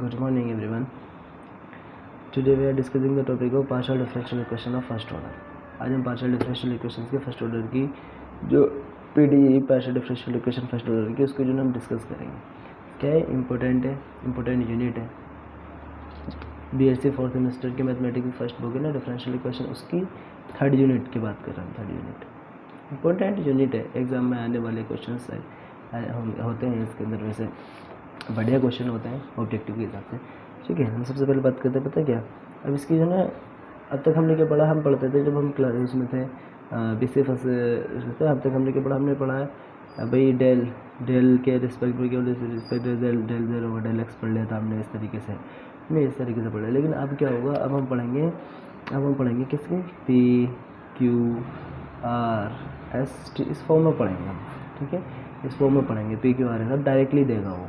Good morning everyone. Today we are discussing the topic of partial differential equation of first order. आज हम partial differential equations के first order की जो PDE partial differential equation first order की उसको जो हम डिस्कस करेंगे. क्या है इम्पोर्टेंट यूनिट है. BSc फोर्थ सेमेस्टर के मैथमेटिक्स फर्स्ट बुक है ना, डिफरेंशियल इक्वेशन, उसकी थर्ड यूनिट की बात कर रहे हैं. थर्ड यूनिट इम्पोर्टेंट यूनिट है, एग्जाम में आने वाले क्वेश्चन होते हैं इसके अंदर. वैसे बढ़िया क्वेश्चन होते हैं ऑब्जेक्टिव के हिसाब से. ठीक है, हम सबसे पहले बात करते हैं, पता है क्या, अब इसकी जो है अब तक हमने क्या पढ़ा, हम पढ़ते थे जब हम क्लास उसमें थे BSc फर्स्ट थे. अब तक हमने क्या पढ़ा, हमने पढ़ा है भाई डेल के respect del Z over del x पढ़ लिया था हमने. इस तरीके से नहीं, इस तरीके से पढ़ लिया. लेकिन अब क्या होगा, अब हम पढ़ेंगे किसके, P Q R S T, इस फॉर्म में पढ़ेंगे हम. ठीक है, इस फॉर्म में पढ़ेंगे. P Q R S अब डायरेक्टली देगा वो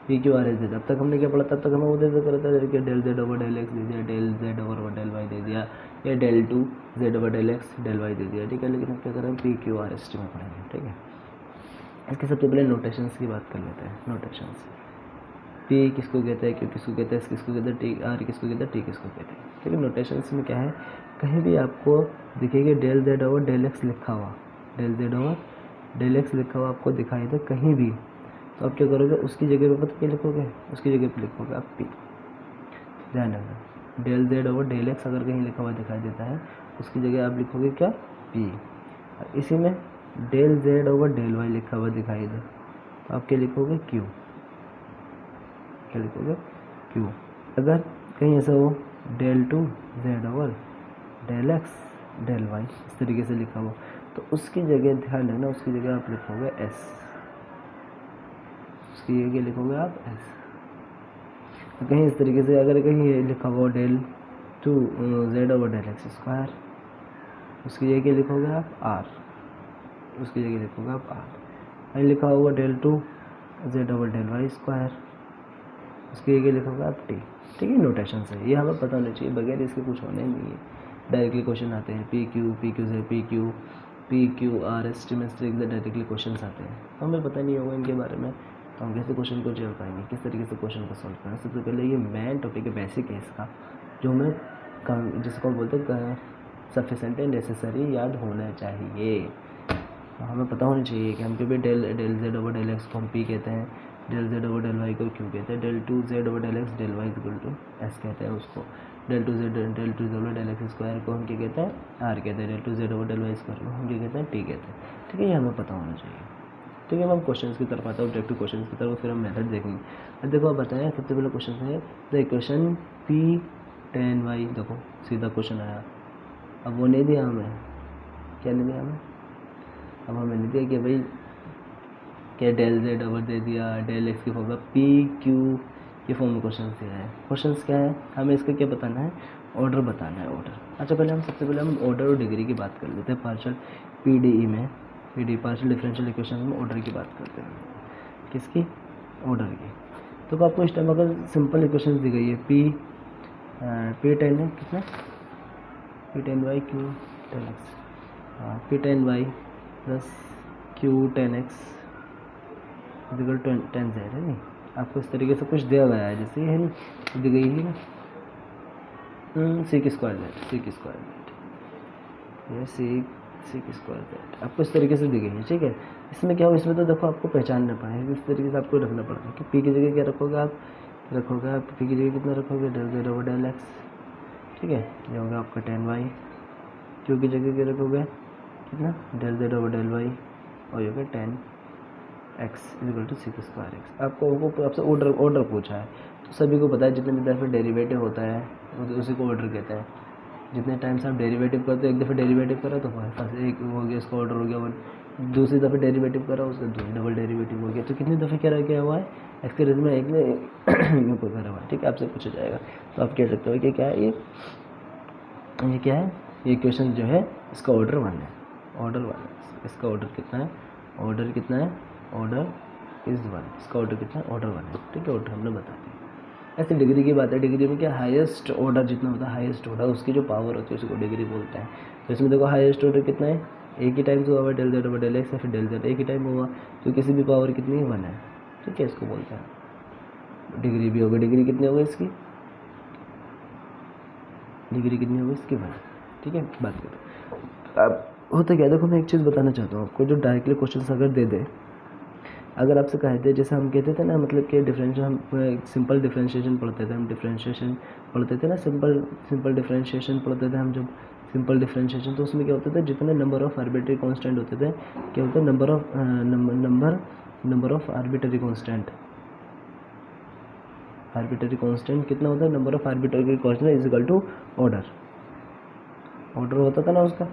P Q R S दे. अब तक हमने क्या पढ़ा, तब तक हमें वो दे कर रहा था जैसे del Z over del X दे दिया, del Z over del Y दे दिया, या del two Z over del x del Y दे दिया. ठीक है, लेकिन हम क्या करें, P Q R S T में पढ़ेंगे. ठीक है, इसके सबसे पहले नोटेशंस की बात कर लेते हैं. नोटेशंस, P किसको कहते हैं, Q किसको कहते हैं, S किसको कहते हैं, T R किसको कहते हैं, T किसको कहते हैं. ठीक है, नोटेशंस में क्या है, कहीं भी आपको दिखेगा del Z over del x लिखा हुआ, del Z over del x लिखा हुआ आपको दिखाई दे कहीं भी, तो आप क्या करोगे, उसकी जगह पे पता क्या लिखोगे, उसकी जगह पे लिखोगे आप P. ध्यान रखना, del Z over del x अगर कहीं लिखा हुआ दिखाई देता है, उसकी जगह आप लिखोगे क्या, P. इसी में del Z over del y लिखा हुआ दिखाई दे, तो आप क्या लिखोगे, Q. क्या लिखोगे, Q. अगर कहीं ऐसा हो del two Z over del x del y इस तरीके से लिखा हो, तो उसकी जगह ध्यान रखना, उसकी जगह आप लिखोगे S. उसकी जगह लिखोगे आप S. कहीं इस तरीके से अगर कहीं ये लिखा हुआ del two Z over del x square, उसकी जगह लिखोगे आप R. उसकी जगह लिखोगे आप R. कहीं लिखा हुआ del two Z over del y square, उसकी जगह लिखोगे आप T. ठीक है, नोटेशन से ये हमें पता होना चाहिए, बगैर इसके कुछ होना ही नहीं है. डायरेक्टली क्वेश्चन आते हैं, P Q R S T में इस तरीके से डायरेक्टली क्वेश्चन आते हैं. तो हमें पता नहीं होगा इनके बारे में, तो हम कैसे क्वेश्चन को जोड़ पाएंगे, किस तरीके से क्वेश्चन को सॉल्व करें. सबसे पहले ये मेन टॉपिक है, बेसिक है इसका, जो हमें जिसको बोलते हैं सफिशेंट एंड नेसेसरी याद होना चाहिए. हमें पता होना चाहिए कि हम कभी del Z over del x को हम P कहते हैं, del Z over del y को Q कहते हैं, del two Z over del x del Y equal to S कहते हैं उसको, del two Z over del x square को हम क्या कहते हैं, R कहते हैं, del two Z over del y square को हम क्या कहते हैं, T कहते हैं. ठीक है, ये हमें पता होना चाहिए. ठीक है, हम क्वेश्चन की तरफ आते हैं, ऑब्जेक्टिव क्वेश्चन की तरफ, फिर हम मेथड देखेंगे. अब देखो, आप बताएं, सबसे पहले क्वेश्चन है the equation P tan y. देखो सीधा क्वेश्चन आया. अब वो नहीं दिया हमें, क्या नहीं दिया हमें, अब हमें नहीं दिया कि भाई क्या डेल जेड ओवर दे दिया, डेल एक्स की फॉर्म P Q ये फॉर्म में क्वेश्चन दिया है. क्वेश्चन क्या है, हमें इसका क्या बताना है, ऑर्डर बताना है, ऑर्डर. अच्छा, सबसे पहले हम ऑर्डर और डिग्री की बात कर लेते हैं. पार्शियल PDE में पार्शियल डिफरेंशियल इक्वेशन में ऑर्डर की बात करते हैं. किसकी, ऑर्डर की. तो आपको इस टाइम अगर सिंपल इक्वेशन दी गई है, P tan है कितना, P tan y Q tan x, P tan y plus Q tan x equal to tan z है. नहीं, आपको इस तरीके से कुछ दिया गया है, जैसे है नहीं दी गई है ना, sec स्क्वायर z आपको इस तरीके से दी गई है. ठीक है, इसमें क्या हो, इसमें तो देखो आपको पहचानना पड़ेगा, इस तरीके से आपको रखना पड़ेगा कि P की जगह क्या रखोगे आप, P की जगह कितना रखोगे, del Z over del x. ठीक है, ये होगा आपका tan y. Q की जगह क्या रखोगे, कितना, del Z over del y, और ये होगा tan x equal to sec square x. आपसे ऑर्डर पूछा है, तो सभी को पता है जितने भी दफ़े डेरिवेटिव होता है उसी को ऑर्डर कहते हैं. जितने टाइम्स आप डेरिवेटिव करते हो, एक दफ़े डेरिवेटिव करा तो फर्स्ट एक हो गया, इसका ऑर्डर हो गया 1. दूसरी दफ़े डेरिवेटिव करा, उसका डबल डेरिवेटिव हो गया. तो कितनी दफ़े क्या रह गया हुआ है, एक्स के रिजल्ट में एक ने करा हुआ है. ठीक है, आपसे पूछा जाएगा, तो आप कह सकते हो कि क्या है ये क्या है, ये क्वेश्चन जो है इसका ऑर्डर 1 है, ऑर्डर 1 है. इसका ऑर्डर कितना है, ऑर्डर कितना है, ऑर्डर इज़ 1. इसका ऑर्डर कितना है, ऑर्डर 1 है. ठीक है, ऑर्डर हमने बता दिया. ऐसे डिग्री की बात है, डिग्री में क्या, हाईएस्ट ऑर्डर जितना होता है, हाईएस्ट ऑर्डर उसकी जो पावर होती है उसको डिग्री बोलते हैं. तो इसमें देखो हाईएस्ट ऑर्डर कितना है, एक ही टाइम से हुआ del Z over del x, या फिर डेल जेड एक ही टाइम हुआ, तो किसी भी पावर कितनी है, 1 है. ठीक है, इसको बोलते हैं. डिग्री भी होगी, डिग्री कितनी होगी इसकी, डिग्री कितनी होगी इसकी 1, ठीक है। बात करते हैं अब होता क्या, देखो मैं एक चीज़ बताना चाहता हूँ आपको, जो डायरेक्टली क्वेश्चन अगर दे दे, अगर आपसे कहते जैसे हम कहते थे ना, मतलब कि डिफरेंशियल, हम सिंपल डिफरेंशिएशन पढ़ते थे, हम डिफरेंशिएशन पढ़ते थे ना, सिंपल डिफरेंशिएशन पढ़ते थे हम, जब सिंपल डिफरेंशिएशन, तो उसमें क्या होता था, जितने नंबर ऑफ आर्बिट्री कांस्टेंट होते थे, क्या होता है, number of arbitrary constant, arbitrary constant कितना होता है, number of arbitrary constant is equal to order होता था ना उसका,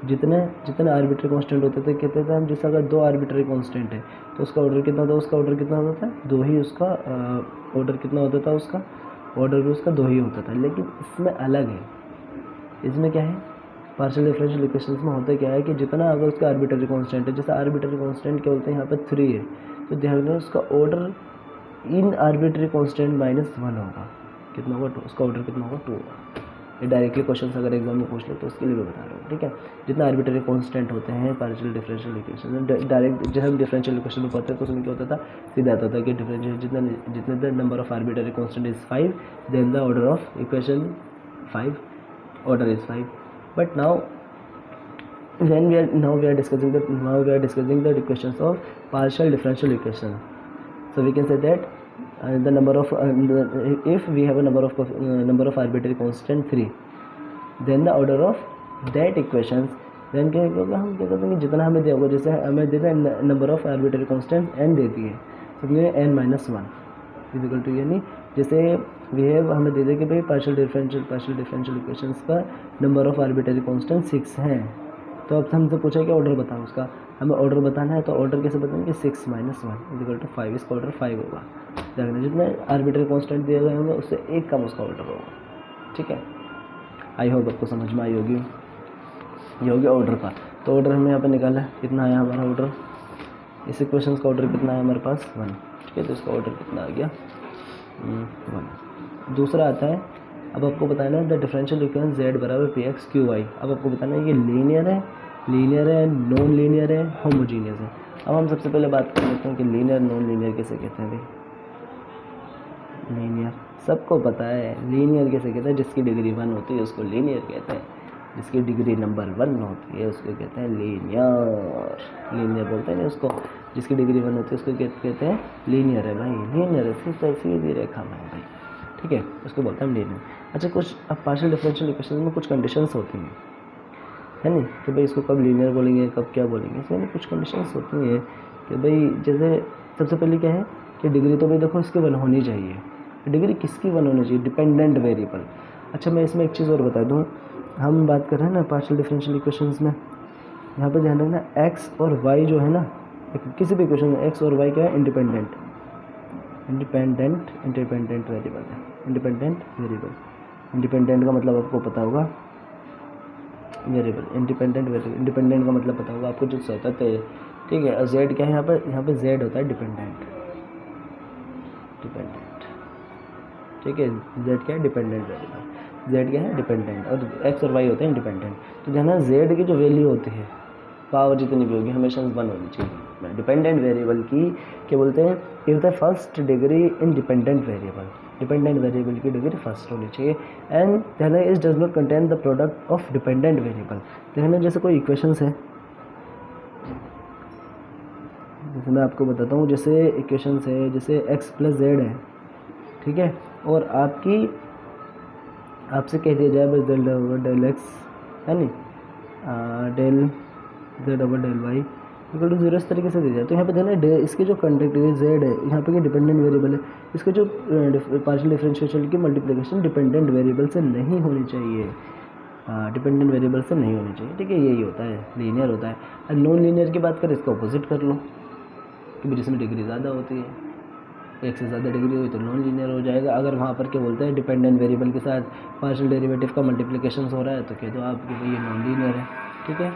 जितने आर्बिट्री कांस्टेंट होते थे, कहते थे हम, जैसे अगर 2 आर्बिट्री कांस्टेंट है तो उसका ऑर्डर कितना होता है, उसका ऑर्डर कितना होता था, 2 ही, उसका ऑर्डर कितना होता था, उसका ऑर्डर भी उसका 2 ही होता था। लेकिन इसमें अलग है, इसमें क्या है, पार्शियल डिफरेंशियल इक्वेशंस में होता क्या है कि जितना अगर उसका आर्बिट्री कांस्टेंट है, जैसे आर्बिट्री कांस्टेंट क्या होते हैं यहाँ पर 3 है, तो ध्यान रखना उसका ऑर्डर इन आर्बिट्री कांस्टेंट -1 होगा, कितना होगा, उसका ऑर्डर कितना होगा, 2 होगा। ये डायरेक्टली क्वेश्चन अगर एग्जाम में पूछ ले तो उसके लिए मैं बता रहा हूँ, ठीक है। जितना आर्बिट्री कांस्टेंट होते हैं पार्शियल डिफरेंशियल इक्वेशन, डायरेक्ट जैसे हम डिफरेंशियल इक्वेशन में पढ़ते हैं तो उसमें क्या होता था, सीधा आता था कि डिफरेंशियल जितने the number of arbitrary constant is 5, then the order of equation 5, order is 5। But now when we are discussing the equations of partial differential equation, so we can say that the number of if we have a number of arbitrary constant 3, then the order of that equations, then क्या होगा, हम क्या करते हैं, जितना हमें दिया होगा, जैसे हमें देता है number of arbitrary constant n देती है, समझिए n-1 इज इक्वल टू, यानी जैसे वी हैव हमें दे दे कि भाई पार्शियल डिफरेंशियल इक्वेशंस का नंबर ऑफ आर्बिट्री कांस्टेंट 6 हैं, तो अब हमसे पूछा कि ऑर्डर बताओ उसका, हमें ऑर्डर बताना है, तो ऑर्डर कैसे बताएंगे, 6 - 1 इज इक्वल टू 5, इसका ऑर्डर 5 होगा। देखना जितने आर्बिट्री कांस्टेंट दिए गए होंगे उससे एक कम उसका ऑर्डर होगा, ठीक है। आई होप आपको समझ में आई होगी, ये हो गया ऑर्डर का। तो ऑर्डर हमने यहाँ पे निकाला, कितना आया हमारा ऑर्डर, इस इक्वेशन का ऑर्डर कितना है हमारे पास, 1, ठीक है। तो इसका ऑर्डर कितना आ गया, 1। दूसरा आता है, अब आपको बताना है द डिफरेंशियल इक्वेशन z बराबर px qy। अब आपको बताना है ये लीनियर है, नॉन लीनियर है, होमोजीनियस है। अब हम सबसे पहले बात कर लेते हैं कि लीनियर नॉन लीनियर कैसे कहते हैं। भाई लीनियर सबको पता है, लीनियर कैसे कहते हैं, जिसकी डिग्री 1 होती है उसको लीनियर कहते हैं, जिसकी डिग्री नंबर 1 होती है उसको कहते हैं लीनियर बोलते हैं ना उसको, जिसकी डिग्री 1 होती है उसको कहते हैं लीनियर है। भाई लीनियर है, सीधी रेखा में भाई, ठीक है, उसको बोलते हैं हम लीनियर। अच्छा, कुछ अब पार्शियल डिफरेंशियल इक्वेशन में कुछ कंडीशंस होती हैं, है नहीं, कि भाई इसको कब लीनियर बोलेंगे, कब क्या बोलेंगे, इसमें कुछ कंडीशंस होती हैं कि भाई जैसे सबसे पहले क्या है कि डिग्री तो भाई देखो इसकी 1 होनी चाहिए। डिग्री किसकी 1 होनी चाहिए, डिपेंडेंट वेरिएबल। अच्छा, मैं इसमें एक चीज़ और बता दूँ, हम बात कर रहे हैं ना पार्शियल डिफरेंशियल इक्वेशंस में, यहाँ पर ध्यान रखना एक्स और वाई जो है ना, किसी भी इक्वेशन में एक्स और वाई क्या है, इंडिपेंडेंट वेरिएबल है। इंडिपेंडेंट का मतलब आपको पता होगा, वेरिएबल इंडिपेंडेंट का मतलब पता होगा आपको, जो सतत है, ठीक है। और जेड क्या है यहाँ पे जेड होता है डिपेंडेंट, ठीक है। जेड क्या है, डिपेंडेंट वेरिएबल, जेड क्या है, डिपेंडेंट, और एक्स और वाई होते हैं इंडिपेंडेंट। तो ध्यान, जेड की जो वैल्यू होती है, पावर जितनी भी होगी हमेशा 1 होनी चाहिए। डिपेंडेंट वेरिएबल की क्या बोलते हैं, ये होता है first degree in dependent variable, dependent variable की डिग्री फर्स्ट होनी चाहिए। एंड ध्यान is does not contain the product of dependent variable. ध्यान, जैसे कोई इक्वेशंस है, जैसे मैं आपको बताता हूँ, जैसे इक्वेशंस है, जैसे x + z है, ठीक है, और आपसे कह दिया जाए बस डेल x है नहीं, del z over del y equal to 0 इस तरीके से दिया जाए, तो यहाँ पे देना इसके जो कंडक्टिविटी z है, यहाँ पे डिपेंडेंट वेरिएबल है, इसके जो पार्शियल डिफरेंशिएशन की मल्टीप्लिकेशन डिपेंडेंट वेरिएबल से नहीं होनी चाहिए, डिपेंडेंट वेरिएबल से नहीं होनी चाहिए, ठीक है। यही होता है, लीनियर होता है। और नॉन लीनियर की बात करें, इसका अपोजिट कर लो, कि जिसमें डिग्री ज़्यादा होती है, एक से ज़्यादा डिग्री हुई तो नॉन लीनियर हो जाएगा। अगर वहाँ पर क्या बोलते हैं, डिपेंडेंट वेरिएबल के साथ पार्शियल डेरिवेटिव का मल्टीप्लिकेशन हो रहा है, तो कह दो आप कि भाई ये नॉन लीनियर है, ठीक है,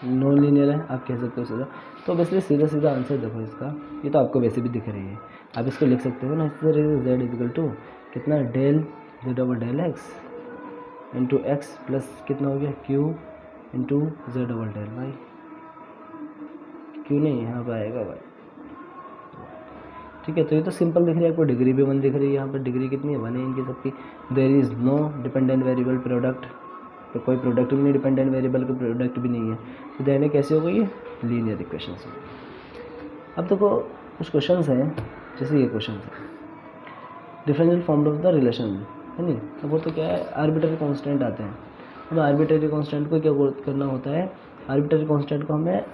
नॉन लीनियर है, आप कह सकते हो सीधा। तो बेसिकली सीधा आंसर देखो इसका, ये तो आपको वैसे भी दिख रही है, आप इसको लिख सकते हो ना इस तरीके से, जेड इक्वल टू कितना, del Z over del x into x plus कितना हो गया, q into z over del y, q नहीं यहाँ पर आएगा वाई, ठीक है। तो ये तो सिंपल दिख रही है आपको, डिग्री भी 1 दिख रही है, यहाँ पर डिग्री कितनी है 1 है इनकी सबकी। There is no dependent variable product, तो कोई प्रोडक्ट भी नहीं, डिपेंडेंट वेरिएबल का प्रोडक्ट भी नहीं है, तो देने कैसे हो गई ये लीनियर इक्वेशन से। अब देखो कुछ क्वेश्चन हैं, जैसे ये क्वेश्चन है differential form of the relation, है नहीं। तो वो तो क्या है, आर्बिट्ररी कांस्टेंट आते हैं। अब आर्बिट्ररी कांस्टेंट को क्या करना होता है, आर्बिट्ररी कांस्टेंट को हमें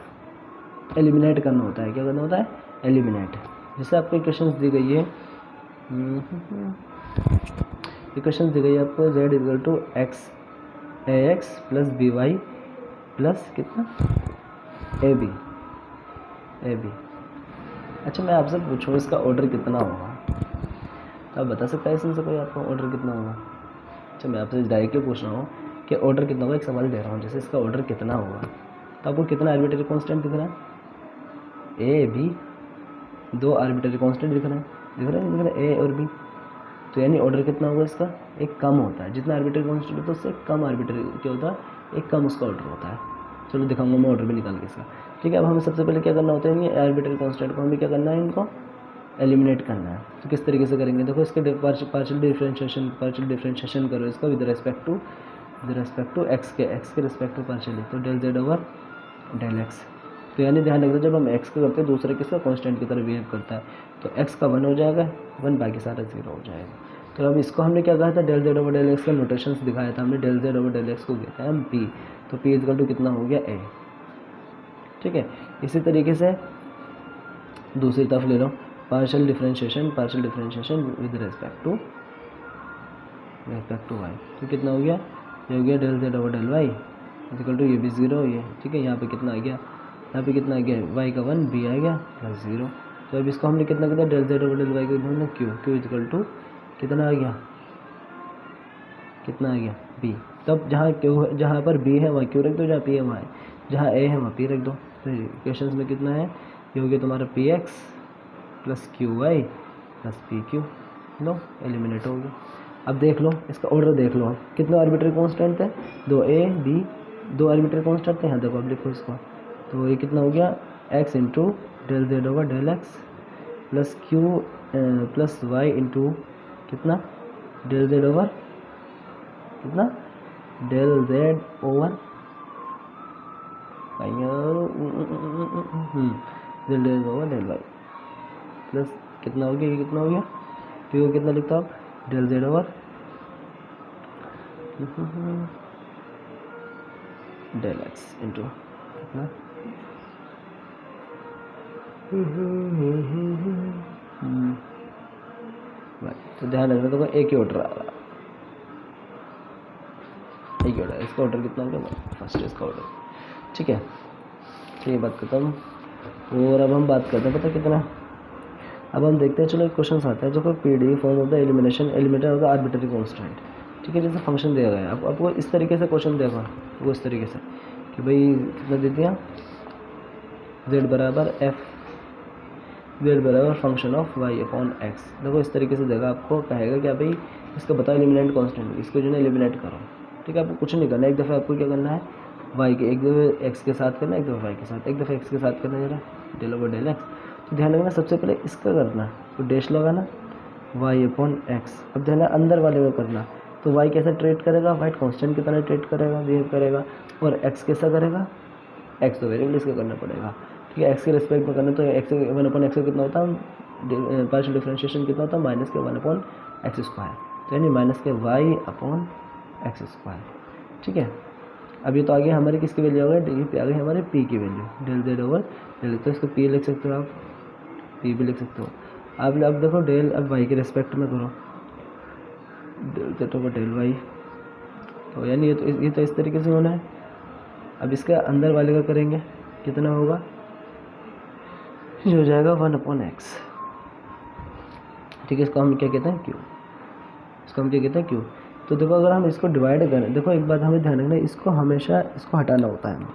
एलिमिनेट करना होता है। क्या करना होता है, एलिमिनेट। जैसे आपको इक्वेशंस दी गई है, इक्वेशंस दी गई है आपको z इक्वल टू x a x plus b y plus कितना ए बी। अच्छा मैं आपसे पूछूँ इसका ऑर्डर कितना होगा, तो आप बता सकते हैं इसमें से कोई आपको ऑर्डर कितना होगा। अच्छा मैं आपसे डायरेक्टली पूछ रहा हूँ कि ऑर्डर कितना होगा, एक सवाल दे रहा हूँ, जैसे इसका ऑर्डर कितना होगा, तो आपको कितना आर्बिट्ररी कांस्टेंट दिख रहा है, ए बी, 2 आर्बिट्ररी कांस्टेंट दिख रहे हैं ए और बी। तो यानी ऑर्डर कितना होगा इसका, एक कम होता है, जितना आर्बिट्ररी कांस्टेंट होता है उससे कम आर्बिट्ररी क्या होता है, एक कम उसका ऑर्डर होता है। चलो दिखाऊंगा मैं ऑर्डर भी निकाल के इसका। ठीक है, अब हमें सबसे पहले क्या करना होता है, ये आर्बिट्ररी कांस्टेंट को हमें क्या करना है, इनको एलिमिनेट करना है। तो किस तरीके से करेंगे, देखो इसके पार्शियल डिफरेंशिएशन करो इसका विद रेस्पेक्ट टू एक्स के रेस्पेक्ट टू पार्शियली, तो del Z over del x. तो यानी ध्यान रखना जब हम एक्स का करते हैं दूसरे किसका कांस्टेंट की तरह बिहेव करता है, तो एक्स का 1 हो जाएगा, 1 बाकी सारा 0 हो जाएगा। तो अब इसको हमने क्या कहा था, del Z over del x का नोटेशंस दिखाया था हमने, del Z over del x को कहते हैं हम पी, तो पी इक्वल टू कितना हो गया ए। ठीक है, इसी तरीके से दूसरी तरफ ले लो, partial differentiation with respect to Y, तो कितना हो गया, ये हो गया del Z over del Y equal to ये भी 0 ये। ठीक है, यहाँ पे कितना आ गया, यहाँ पे कितना आ गया, वाई का 1 बी आ गया प्लस 0। तो अब इसको हमने कितना किया, del Z over del y को हमने क्यू इक्वल टू कितना आ गया, कितना आ गया बी। तब जहाँ पर बी है वहाँ क्यू रख दो, जहाँ पी है वहाँ है, जहाँ ए है वहाँ पी रख दो। तो इक्वेशंस में कितना है, ये हो गया तुम्हारा P x plus Q Y plus P Q, लो एलिमिनेट हो गया। अब देख लो इसका ऑर्डर देख लो, कितने आर्बिट्ररी कांस्टेंट है, 2 ए बी, 2 आर्बिट्ररी कांस्टेंट थे, यहाँ देखो अब लिखो इसको, तो ये कितना हो गया, x into del Z over del x plus q plus y into कितना डेल जेड ओवर कितना del Z over del Z over del Y plus कितना हो गया, ये कितना हो गया, पी को कितना लिखता हूँ, del Z over del x into कितना तो ध्यान रखना तो एक ही ऑर्डर आ रहा, एक ही ऑर्डर, इसका ऑर्डर कितना हो गया, फर्स्ट इसका ऑर्डर। ठीक है, तो ये बात खत्म। और अब हम बात करते हैं पता कितना, अब हम देखते हैं, चलो एक क्वेश्चन आता है जो कि PD form of the eliminator होगा आर्बिट्ररी कांस्टेंट। ठीक है, जैसे फंक्शन दिया गया है आपको इस तरीके से क्वेश्चन देगा, वो इस तरीके से कि भाई कितना दे दिया, z बराबर एफ, z बराबर function of y upon x. देखो इस तरीके से देगा, आपको कहेगा क्या भाई इसका बताओ एलिमिनेट कांस्टेंट, इसको जो है एलिमिनेट करो। ठीक है, आपको कुछ नहीं करना, एक दफ़ा आपको क्या करना है, y के एक दफ़ा x के साथ करना, एक दफ़ा y के साथ, एक दफ़ा x के साथ करना जरा डेल ओवर डेल एक्स। तो ध्यान रखना सबसे पहले इसका करना, तो डैश लगाना y अपॉन एक्स। अब ध्यान अंदर वाले का करना, तो y कैसा ट्रीट करेगा, वाइट कांस्टेंट की तरह ट्रीट करेगा, बिहेव करेगा, और x कैसा करेगा, x तो वेरिएबल इसका करना पड़ेगा। ठीक है, x के रिस्पेक्ट में करना, तो x 1 अपॉन एक्स कितना होता है, पार्शियल डिफरेंशिएशन कितना होता है, माइनस के 1 अपॉन एक्स स्क्वायर, तो यानी माइनस के y अपॉन एक्स स्क्वायर। ठीक है, अब ये तो आगे हमारे किसकी वैल्यू आ गई, पे आ गई हमारे p की value, del Z over del, तो इसको p लिख सकते हो आप, p भी लिख सकते हो। अब देखो डेल, अब y के रिस्पेक्ट में करो, del Z over del y, तो यानी ये तो इस तरीके से होना है। अब इसके अंदर वाले का करेंगे, कितना होगा, ये हो जाएगा 1 अपॉन एक्स। ठीक है, इसको हम क्या कहते हैं, क्यू, इसको हम क्या कहते हैं, क्यू। तो देखो अगर हम इसको डिवाइड करें, देखो एक बात हमें ध्यान रखना, इसको हमेशा इसको हटाना होता है,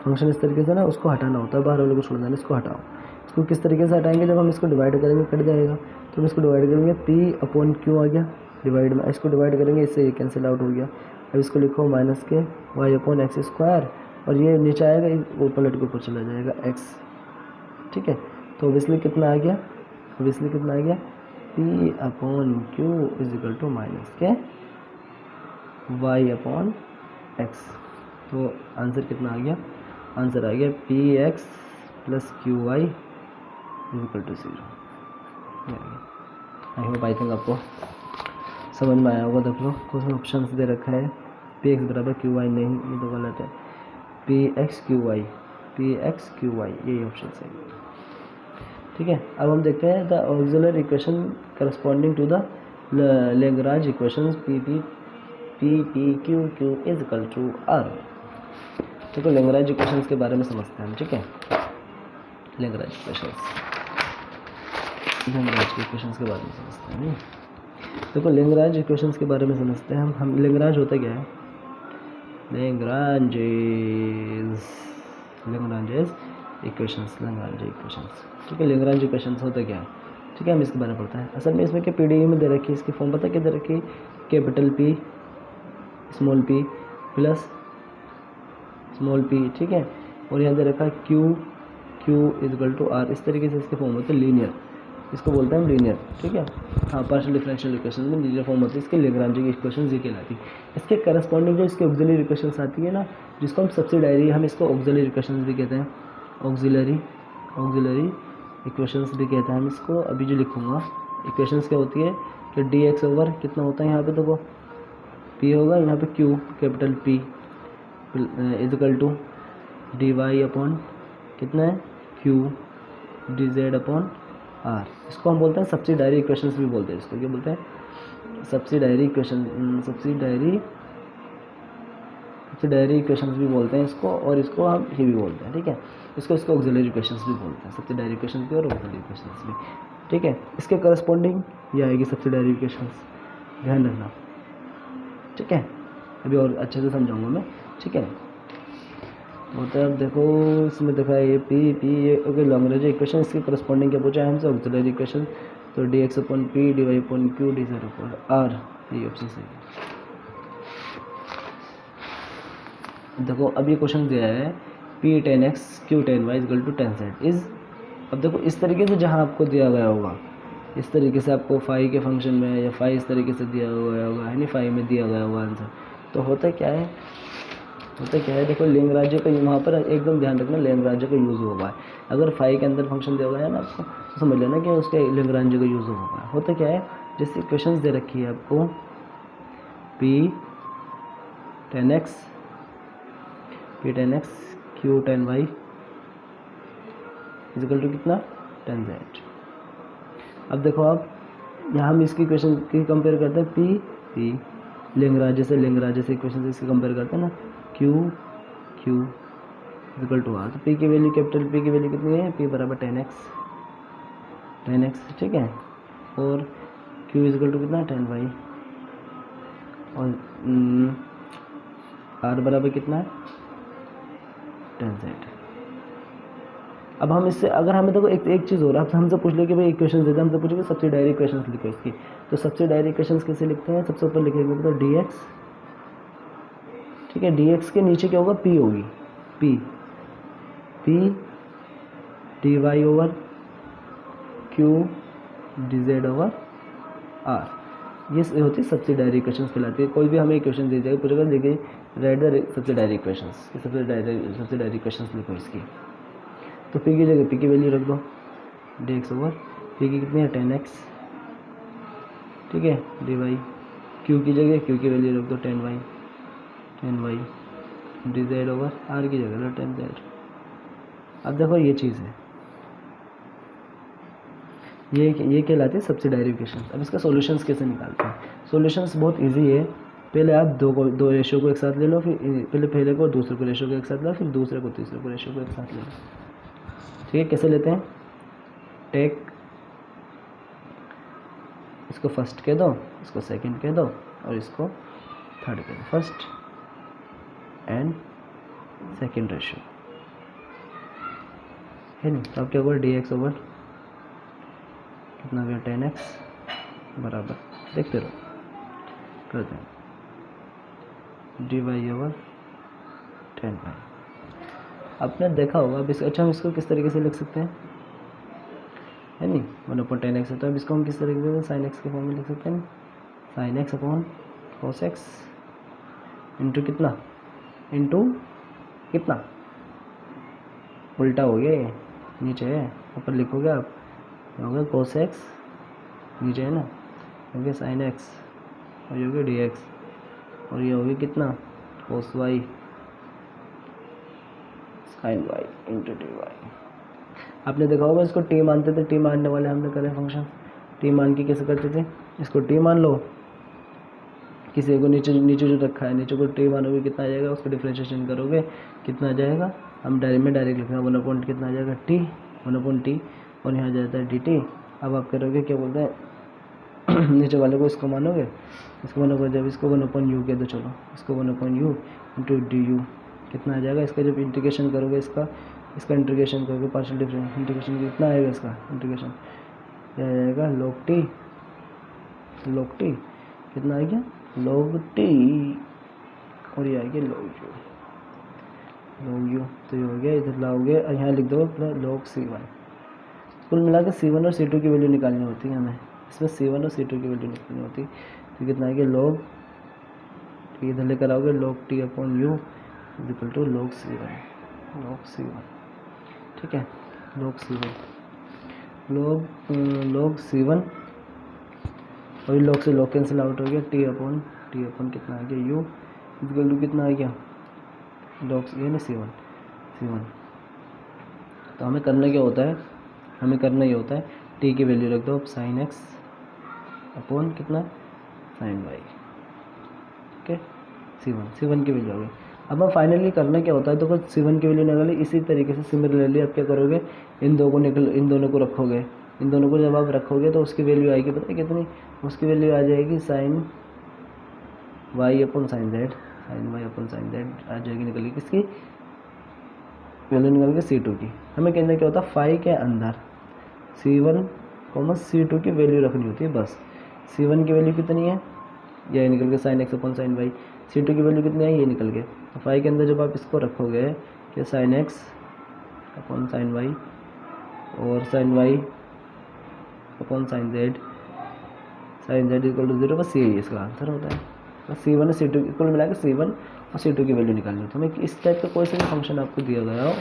फंक्शन इस तरीके से ना उसको हटाना होता है, बाहर वाले को छोड़ देना, इसको हटाओ। इसको किस तरीके से हटाएंगे, जब हम इसको डिवाइड करेंगे कट जाएगा, तो हम इसको डिवाइड करेंगे, पी अपॉन क्यू आ गया डिवाइड में, इसको डिवाइड करेंगे, इससे ये कैंसिल आउट हो गया। अब इसको लिखो माइनस के वाई अपॉन एक्स स्क्वायर, और ये नीचे आएगा, ऊपर पलट के ऊपर चला जाएगा एक्स। ठीक है, तो ऑब्वियसली कितना आ गया, ऑब्वियसली कितना आ गया p upon q is equal to minus के वाई अपॉन एक्स। तो आंसर कितना आ गया, आंसर आ गया p x plus Q y is equal to 0। I hope I think आपको समझ में आया होगा। देख लो कुछ ऑप्शन दे रखा है पी एक्स बराबर क्यू वाई, नहीं ये तो गलत है, p x q y, p x q y यही ऑप्शन है। ठीक है, अब हम देखते हैं the auxiliary equation corresponding to the Lagrange equations p p p p q q is equal to r. देखो लैग्रांज इक्वेशंस के बारे में समझते हैं हम। ठीक है, लैग्रांज इक्वेशंस के बारे में समझते हैं। नहीं देखो लैग्रांज इक्वेशंस के बारे में समझते हैं हम लैग्रांज होता क्या है, लैग्रांज इक्वेशंस। ठीक है, लैग्रांज इक्वेशंस होता क्या है, ठीक है, हम इसके बारे में पढ़ते हैं। असल में इसमें क्या पीडीई में दे रखी है, इसकी फॉर्म पता क्या दे रखी है, capital p small p plus small p. ठीक है, और यहाँ दे रखा है q is equal to r. इस तरीके से इसके फॉर्म होते हैं लीनियर, इसको बोलते हैं हम लीनियर। ठीक है, हाँ पार्शियल डिफरेंशियल इक्वेशन में लीनियर फॉर्म होती है, इसके लैग्रांज की इक्वेशन ये कहलाती है। इसके करस्पॉन्डिंग जो इसके ऑक्सिलरी इक्वेशंस आती है ना, जिसको हम सब्सिडायरी, हम इसको ऑक्सिलरी इक्वेशंस भी कहते हैं, ऑक्सिलरी इक्वेशंस भी कहते हैं हम इसको। अभी जो लिखूंगा इक्वेशंस क्या होती है कि डी एक्स ओवर कितना होता है यहाँ पे, तो वो पी होगा, यहाँ पे q capital p is equal to d y upon कितना है q d z upon r. इसको हम बोलते हैं सब्सिडायरी इक्वेशंस भी बोलते हैं। इसको क्या बोलते हैं, सब्सिडायरी इक्वेशंस भी बोलते हैं इसको, और इसको हम ये भी बोलते हैं। ठीक है, इसको ऑक्सिलरी इक्वेशंस भी बोलते हैं, सब्सिडायरी इक्वेशंस भी और ऑक्सिलरी इक्वेशंस भी। ठीक है, इसके करस्पॉन्डिंग ये आएगी सब्सिडायरी इक्वेशंस, ध्यान रखना। ठीक है, अभी और अच्छे से समझाऊंगा मैं। ठीक है, तो अब देखो इसमें देखा है ये पी ओके लैग्रांज इक्वेशन, इसके करस्पॉन्डिंग क्या पूछा है हमसे, ऑक्सिलरी इक्वेशन। तो d x upon p d y upon q d z upon r, ये ऑप्शन सही है। देखो अब ये क्वेश्चन दिया है p tan x q tan y equal to tan z is. अब देखो इस तरीके से जहाँ आपको दिया गया होगा, इस तरीके से आपको फाई के फंक्शन में या फाई इस तरीके से दिया गया होगा, है नहीं, फाई में दिया गया होगा आंसर। तो होता क्या है देखो लैग्रांज का वहाँ पर एकदम ध्यान रखना, लैग्रांज का यूज़ हुआ है। अगर फाई के अंदर फंक्शन दिया हुआ है ना आपको, तो समझ लेना कि उसका लैग्रांज का यूज़ हुआ है। होता क्या है, जैसे इक्वेशंस दे रखी है आपको p tan x q tan y equal to कितना टेन जेड। अब देखो आप यहाँ हम इसकी इक्वेशन की कंपेयर करते हैं पी लैग्रांज से इक्वेशन से इसकी कंपेयर करते हैं ना, क्यू इक्वल टू आर। तो पी की वैल्यू कैपिटल पी की वैल्यू कितनी है, पी बराबर टेन एक्स। ठीक है, और क्यू इक्वल टू कितना टेन वाई, और आर बराबर कितना है टेन जेड। अब हम इससे अगर हमें देखो एक चीज़ हो रहा है, हमसे पूछ ले कि भाई इक्वेशन दे दे, हमसे पूछे सब्सिडायरी इक्वेशंस लिखो इसकी। तो सब्सिडायरी इक्वेशंस कैसे लिखते हैं, सबसे ऊपर लिखेंगे तो डी एक्स। ठीक है, डी एक्स के नीचे क्या होगा, पी होगी, p d y over q d z over r. ये होती है सब्सिडायरी इक्वेशंस कहलाती है। कोई भी हमें इक्वेशन दे जाएगा, पूछेगा देखिए right the subsidiary equations, subsidiary equations लिखो इसकी। तो पी की जगह पी की वैल्यू रख दो, डी एक्स ओवर पी की कितनी है टेन एक्स। ठीक है, डी वाई, क्यू की जगह क्यू की वैल्यू रख दो tan y d z over r की जगह टेन जेड। अब देखो ये चीज़ है, ये कहलाती है सब्सिडायरी इक्वेशंस। अब इसका सॉल्यूशंस कैसे निकालते हैं, सॉल्यूशंस बहुत इजी है। पहले आप दो रेशियो को एक साथ ले लो, फिर पहले को दूसरे को रेशियो को एक साथ लो, फिर दूसरे को तीसरे को रेशियो को एक साथ ले लो। ठीक है, कैसे लेते हैं, टेक इसको फर्स्ट कह दो, इसको सेकंड कह दो, और इसको थर्ड कह दो, फर्स्ट एंड सेकंड रेशियो, है नहीं। तो अब क्या होगा, डी एक्स ओवर कितना गया टेन एक्स बराबर, देखते रहो करते हैं, d y over tan y. आपने देखा होगा अब अच्छा हम इसको किस तरीके से लिख सकते हैं, है नहीं। 1/10x है। तो अब इसको हम किस तरीके से साइन एक्स के फॉर्म में लिख सकते हैं, sine x upon cos x into कितना, इंटू कितना, उल्टा हो गया ये, नीचे है, ऊपर लिखोगे आप, हो गया कॉस एक्स, नीचे है ना, हो गया साइन एक्स, और ये हो गया डी एक्स, और ये हो गया कितना, cos y sine y into d y. आपने देखा होगा इसको टी मानते थे, टी मानने वाले हमने करे फंक्शन, टी मान के कैसे करते थे, इसको टी मान लो, किसी को नीचे नीचे जो रखा है नीचे को टी मानोगे कितना आ जाएगा, उसको डिफ्रेंशिएशन करोगे कितना आ जाएगा, हम डायरेक्ट लिखेंगे 1/, कितना आ जाएगा टी, 1/t, और यहाँ जाता है डी टी। अब आप करोगे क्या बोलते हैं नीचे वाले को इसको मानोगे, इसको मानोगे, जब इसको 1/u कह दो, चलो इसको 1/u इंटू डी यू कितना आ जाएगा, इसका जब इंटीग्रेशन करोगे, इसका इंटीग्रेशन करोगे, पार्शियल डिफरेंस इंटीग्रेशन कितना आएगा, इसका इंटीग्रेशन क्या आ जाएगा, log t कितना आएगा, log t, और ये आएगा log u, तो ये हो गया, इधर लाओगे और यहाँ लिख दो log c1। कुल मिला के c1 और c2 की वैल्यू निकालनी होती है हमें, इसमें c1 और c2 की वैल्यू निकालनी होती है, तो कितना आएगा log, ठीक इधर लेकर आओगे log t upon u is equal to log c1, ठीक है, log c1, और log से log कैंसिल आउट हो गया, t अपॉन कितना आ गया u इज इक्वल टू कितना आ गया, log ये ना c1। तो हमें करना क्या होता है, हमें करना ये होता है t की वैल्यू रख दो अब साइन x अपॉन कितना, साइन y, ठीक है, c1 की वैल्यू आ गई। अब हम फाइनली करना क्या होता है, तो c1 की वैल्यू निकाली, इसी तरीके से सिमिलरली आप क्या करोगे, इन दोनों को रखोगे, इन दोनों को जब आप रखोगे तो उसकी वैल्यू आएगी, पता है कितनी, उसकी वैल्यू आ जाएगी sine y upon sine z, आ जाएगी निकल के, किसकी वैल्यू निकल के c2 की। हमें कहना क्या होता है, फाई के अंदर c1, c2 की वैल्यू रखनी होती है बस। c1 की वैल्यू कितनी है, ये निकल के sine x upon sine y, c2 की वैल्यू कितनी है, ये निकल के, तो फाई के अंदर जब आप इसको रखोगे कि sine x upon sine Y और sine Y upon sine Z equal to 0, बस यही इसका आंसर होता है। बस c1 और c2 इक्वल मिला के c1 और c2 की वैल्यू निकालनी होती है। हमें इस टाइप का कोई सा भी फंक्शन आपको दिया गया हो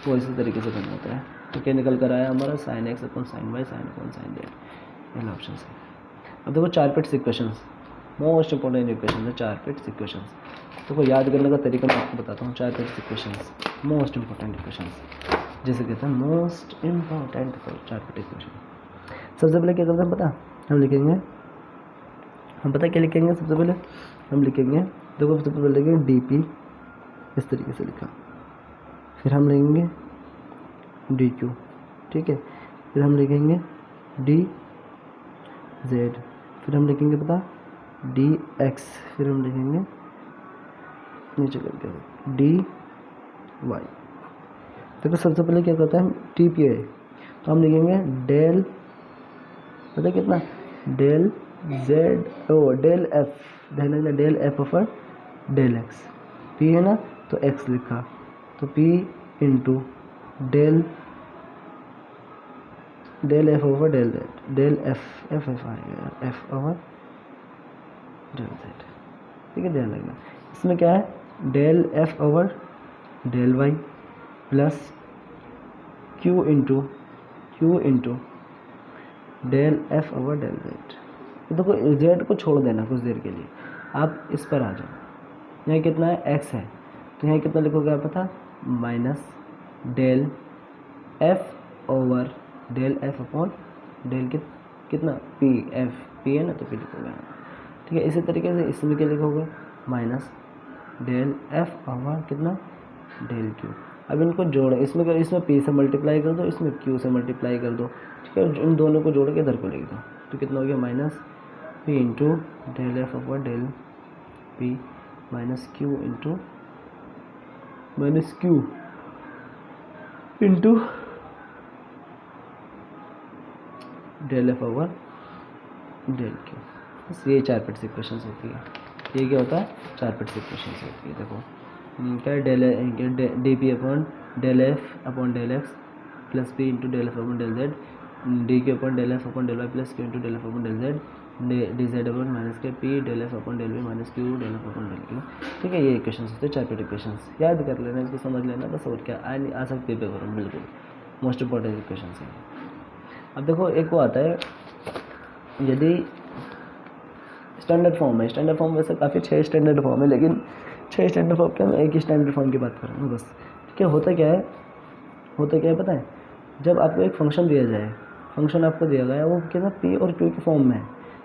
वो इसी तरीके से करना होता है। तो क्या निकल कर आया हमारा, sine x upon sine y sine upon sine z, पहला ऑप्शन है। अब देखो 4 pits equations, most important equation है 4 पिट्स इक्वेशंस। तो याद करने का तरीका मैं आपको बताता हूँ। 4 pits equations, most important equations, जैसे कहते हैं मोस्ट इंपॉर्टेंट 4 पिट इक्वेशन। सबसे पहले क्या करते हैं पता, हम लिखेंगे, हम पता क्या लिखेंगे, सबसे पहले हम लिखेंगे, देखो सबसे पहले लिखेंगे डी पी, इस तरीके से लिखा, फिर हम लिखेंगे डी क्यू, ठीक है, फिर हम लिखेंगे डी जेड, फिर हम लिखेंगे पता डी एक्स, फिर हम लिखेंगे नीचे करके डी वाई। देखो सबसे पहले क्या करता है, टी पी है, तो हम लिखेंगे डेल, पता कितना, डेल जेड डेल एफ, ध्यान रखना del f over del x, p है ना तो एक्स लिखा, तो p into del f over del z, del f आएगा, एफ ओवर डेल जेड, ठीक है, ध्यान रखना। इसमें क्या है, del f over del Y plus Q into del f over del z. देखो जेड को छोड़ देना कुछ देर के लिए, आप इस पर आ जाओ, यहाँ कितना है एक्स है, तो यहाँ कितना लिखोगे आप पता, minus del f over del F upon del कितना पी, एफ पी है ना तो पी लिखोगे, ठीक है। इसी तरीके से इसमें क्या लिखोगे, माइनस डेल एफ ओवर कितना डेल क्यू। अब इनको जोड़े, इसमें पी से मल्टीप्लाई कर दो, इसमें क्यू से मल्टीप्लाई कर दो, ठीक है, इन दोनों को जोड़ के इधर को लिख दो, तो कितना हो गया, minus p into del f over del p minus q into minus q into del f over del q. बस ये 4 पिट्स इक्वेशंस होती है। ये क्या होता है, 4 पिट्स इक्वेशंस होती है। देखो क्या है, del D P upon del F upon del x plus P into del F upon del Z D के ऊपर del F upon del Y plus Q into del F upon del Z D Z upon minus के P del F upon del V minus Q del F upon del Q. ठीक है, ये equation होते हैं chapter equations, याद कर लेना, इसको समझ लेना बस, और क्या आ सकती है पेपर में, बिल्कुल मोस्ट इंपॉर्टेंट इक्वेशन है। अब देखो एक वो आता है, यदि स्टैंडर्ड फॉर्म है, स्टैंडर्ड फॉर्म वैसे काफ़ी 6 स्टैंडर्ड फॉर्म है, लेकिन 6 स्टैंडर्ड फॉर्म के मैं एक ही स्टैंडर्ड फॉर्म की बात कर रहा हूँ बस। ठीक है, होता क्या है पता है, जब आपको एक फंक्शन दिया जाए, फंक्शन आपको दिया गया है वो कितना पी और क्यू की फॉर्म में है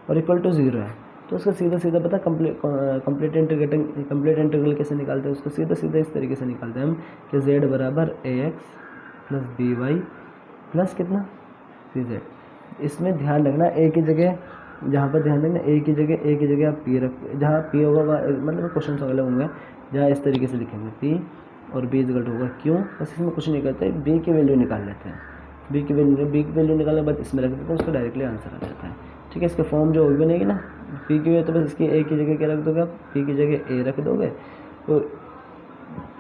और इक्वल टू 0 है, तो उसका सीधा पता कंप्लीट इंटीग्रल कैसे निकालते हैं, उसको सीधा इस तरीके से निकालते हैं हम कि z बराबर ax plus b y plus कितना सी जेड। इसमें ध्यान रखना ए की जगह, जहाँ पर ध्यान देना ए की जगह आप पी रख, जहाँ पी होगा मतलब क्वेश्चन अगले होंगे जहाँ इस तरीके से लिखेंगे पी और बी इक्वल टू होगा क्यों, बस इसमें कुछ नहीं करते, बी की वैल्यू निकाल लेते हैं, बी की वैल्यू निकालने के बाद इसमें रख देते हैं, उसका डायरेक्टली आंसर आ जाता है। ठीक है, इसका फॉर्म जो होगी बनेगी ना पी की वैल्यू, तो बस इसकी ए की जगह क्या रख दोगे आप, पी की जगह ए रख दोगे और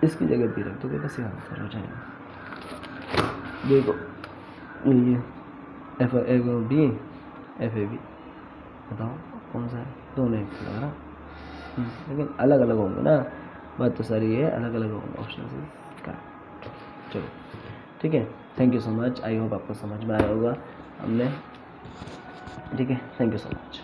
इसकी जगह बी रख दोगे, बस ये आंसर हो जाएगा। देखो ये f a b f a b, बताओ कौन सा है, दोनों एक लग रहा, लेकिन अलग अलग होंगे ना, बात तो सारी है अलग अलग होंगे ऑप्शन का। चलो ठीक है, thank you so much, I hope आपको समझ में आया होगा हमने। ठीक है, थैंक यू सो मच।